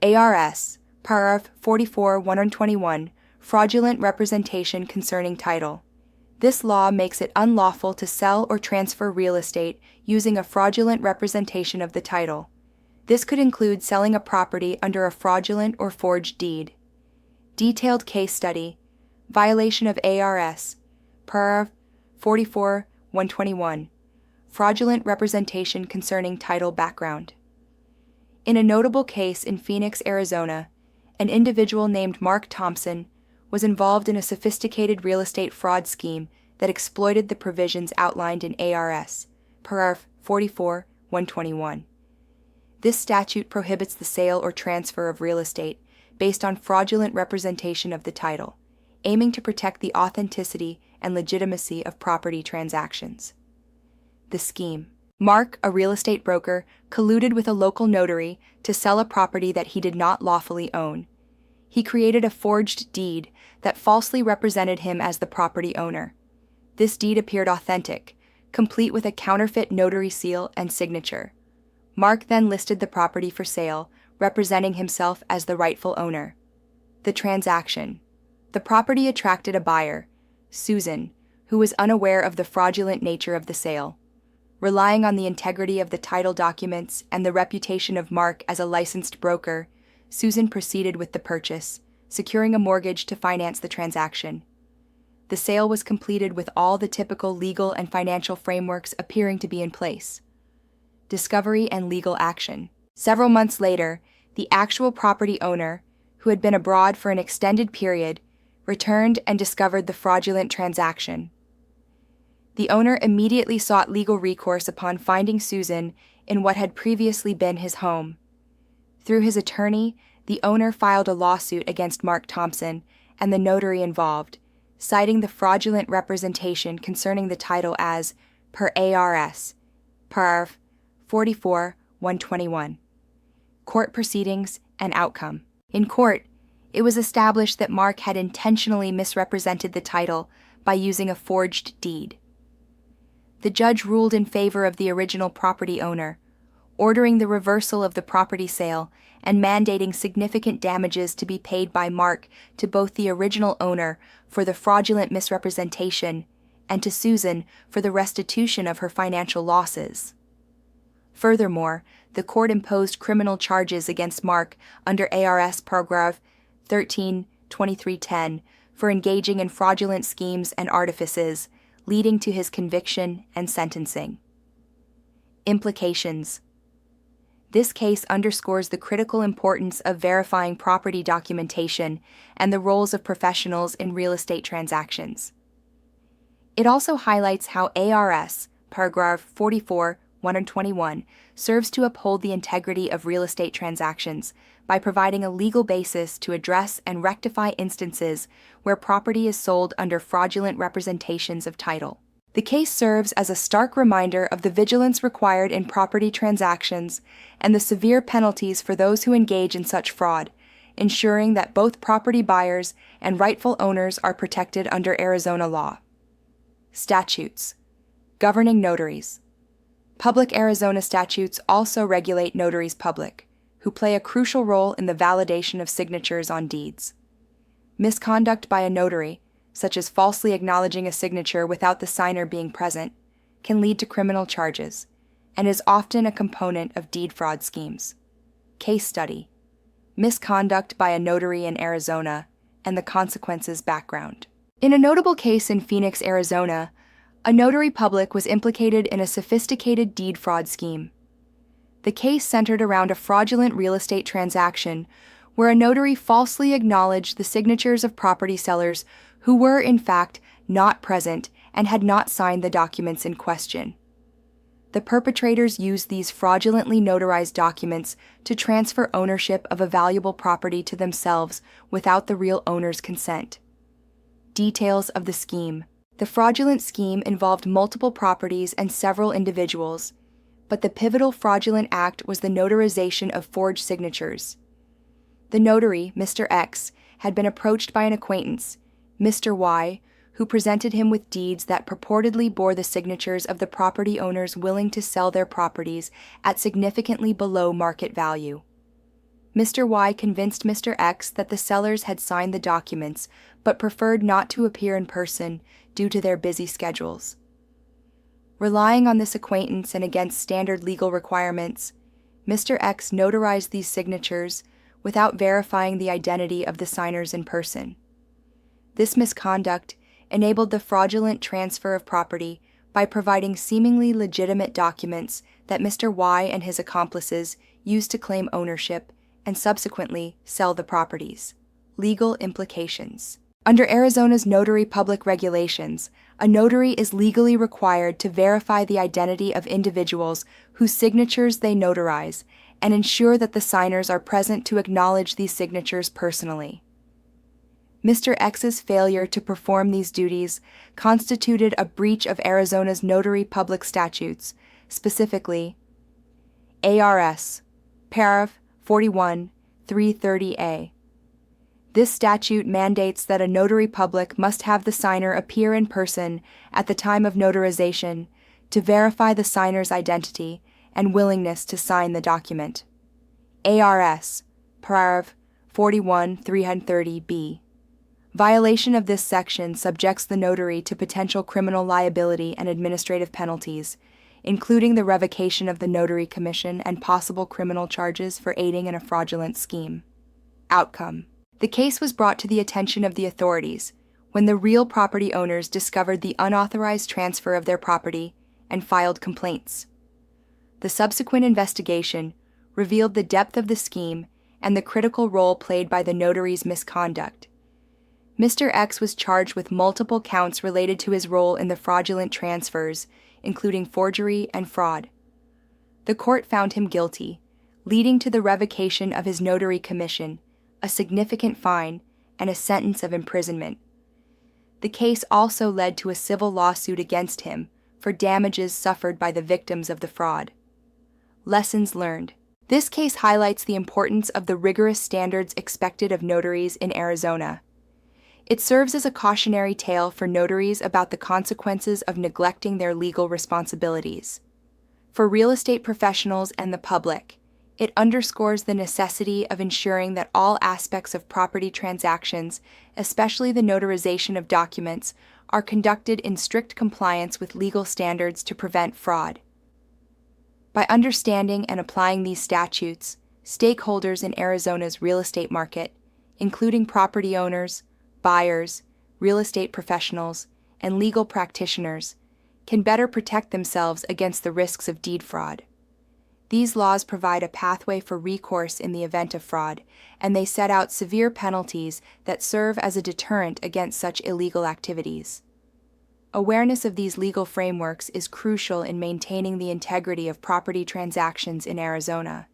ARS, paragraph 44-121, fraudulent representation concerning title. This law makes it unlawful to sell or transfer real estate using a fraudulent representation of the title. This could include selling a property under a fraudulent or forged deed. Detailed case study, violation of ARS, paragraph 44-121, fraudulent representation concerning title background. In a notable case in Phoenix, Arizona, an individual named Mark Thompson was involved in a sophisticated real estate fraud scheme that exploited the provisions outlined in ARS, paragraph 44-121. This statute prohibits the sale or transfer of real estate based on fraudulent representation of the title, aiming to protect the authenticity and legitimacy of property transactions. The scheme. Mark, a real estate broker, colluded with a local notary to sell a property that he did not lawfully own. He created a forged deed that falsely represented him as the property owner. This deed appeared authentic, complete with a counterfeit notary seal and signature. Mark then listed the property for sale, representing himself as the rightful owner. The transaction. The property attracted a buyer, Susan, who was unaware of the fraudulent nature of the sale. Relying on the integrity of the title documents and the reputation of Mark as a licensed broker, Susan proceeded with the purchase, securing a mortgage to finance the transaction. The sale was completed with all the typical legal and financial frameworks appearing to be in place. Discovery and legal action. Several months later, the actual property owner, who had been abroad for an extended period, returned and discovered the fraudulent transaction. The owner immediately sought legal recourse upon finding Susan in what had previously been his home. Through his attorney, the owner filed a lawsuit against Mark Thompson and the notary involved, citing the fraudulent representation concerning the title as per ARS, paragraph 44-121. Court proceedings and outcome. In court, it was established that Mark had intentionally misrepresented the title by using a forged deed. The judge ruled in favor of the original property owner, ordering the reversal of the property sale and mandating significant damages to be paid by Mark to both the original owner for the fraudulent misrepresentation and to Susan for the restitution of her financial losses. Furthermore, the court imposed criminal charges against Mark under ARS paragraph 13-2310 for engaging in fraudulent schemes and artifices, leading to his conviction and sentencing. Implications. This case underscores the critical importance of verifying property documentation and the roles of professionals in real estate transactions. It also highlights how ARS, paragraph 44-121, serves to uphold the integrity of real estate transactions by providing a legal basis to address and rectify instances where property is sold under fraudulent representations of title. The case serves as a stark reminder of the vigilance required in property transactions and the severe penalties for those who engage in such fraud, ensuring that both property buyers and rightful owners are protected under Arizona law. Statutes. Governing notaries. Public Arizona statutes also regulate notaries public, who play a crucial role in the validation of signatures on deeds. Misconduct by a notary, such as falsely acknowledging a signature without the signer being present, can lead to criminal charges, and is often a component of deed fraud schemes. Case study: misconduct by a notary in Arizona and the consequences background. In a notable case in Phoenix, Arizona, a notary public was implicated in a sophisticated deed fraud scheme. The case centered around a fraudulent real estate transaction where a notary falsely acknowledged the signatures of property sellers who were, in fact, not present and had not signed the documents in question. The perpetrators used these fraudulently notarized documents to transfer ownership of a valuable property to themselves without the real owner's consent. Details of the scheme. The fraudulent scheme involved multiple properties and several individuals, but the pivotal fraudulent act was the notarization of forged signatures. The notary, Mr. X, had been approached by an acquaintance, Mr. Y, who presented him with deeds that purportedly bore the signatures of the property owners willing to sell their properties at significantly below market value. Mr. Y convinced Mr. X that the sellers had signed the documents but preferred not to appear in person due to their busy schedules. Relying on this acquaintance and against standard legal requirements, Mr. X notarized these signatures without verifying the identity of the signers in person. This misconduct enabled the fraudulent transfer of property by providing seemingly legitimate documents that Mr. Y and his accomplices used to claim ownership and subsequently sell the properties. Legal implications. Under Arizona's notary public regulations, a notary is legally required to verify the identity of individuals whose signatures they notarize and ensure that the signers are present to acknowledge these signatures personally. Mr. X's failure to perform these duties constituted a breach of Arizona's notary public statutes, specifically ARS, paragraph 41, 330A. This statute mandates that a notary public must have the signer appear in person at the time of notarization to verify the signer's identity and willingness to sign the document. ARS, paragraph 41, 330B. Violation of this section subjects the notary to potential criminal liability and administrative penalties, including the revocation of the notary commission and possible criminal charges for aiding in a fraudulent scheme. Outcome. The case was brought to the attention of the authorities when the real property owners discovered the unauthorized transfer of their property and filed complaints. The subsequent investigation revealed the depth of the scheme and the critical role played by the notary's misconduct. Mr. X was charged with multiple counts related to his role in the fraudulent transfers, including forgery and fraud. The court found him guilty, leading to the revocation of his notary commission, a significant fine, and a sentence of imprisonment. The case also led to a civil lawsuit against him for damages suffered by the victims of the fraud. Lessons learned. This case highlights the importance of the rigorous standards expected of notaries in Arizona. It serves as a cautionary tale for notaries about the consequences of neglecting their legal responsibilities. For real estate professionals and the public, it underscores the necessity of ensuring that all aspects of property transactions, especially the notarization of documents, are conducted in strict compliance with legal standards to prevent fraud. By understanding and applying these statutes, stakeholders in Arizona's real estate market, including property owners, buyers, real estate professionals, and legal practitioners, can better protect themselves against the risks of deed fraud. These laws provide a pathway for recourse in the event of fraud, and they set out severe penalties that serve as a deterrent against such illegal activities. Awareness of these legal frameworks is crucial in maintaining the integrity of property transactions in Arizona.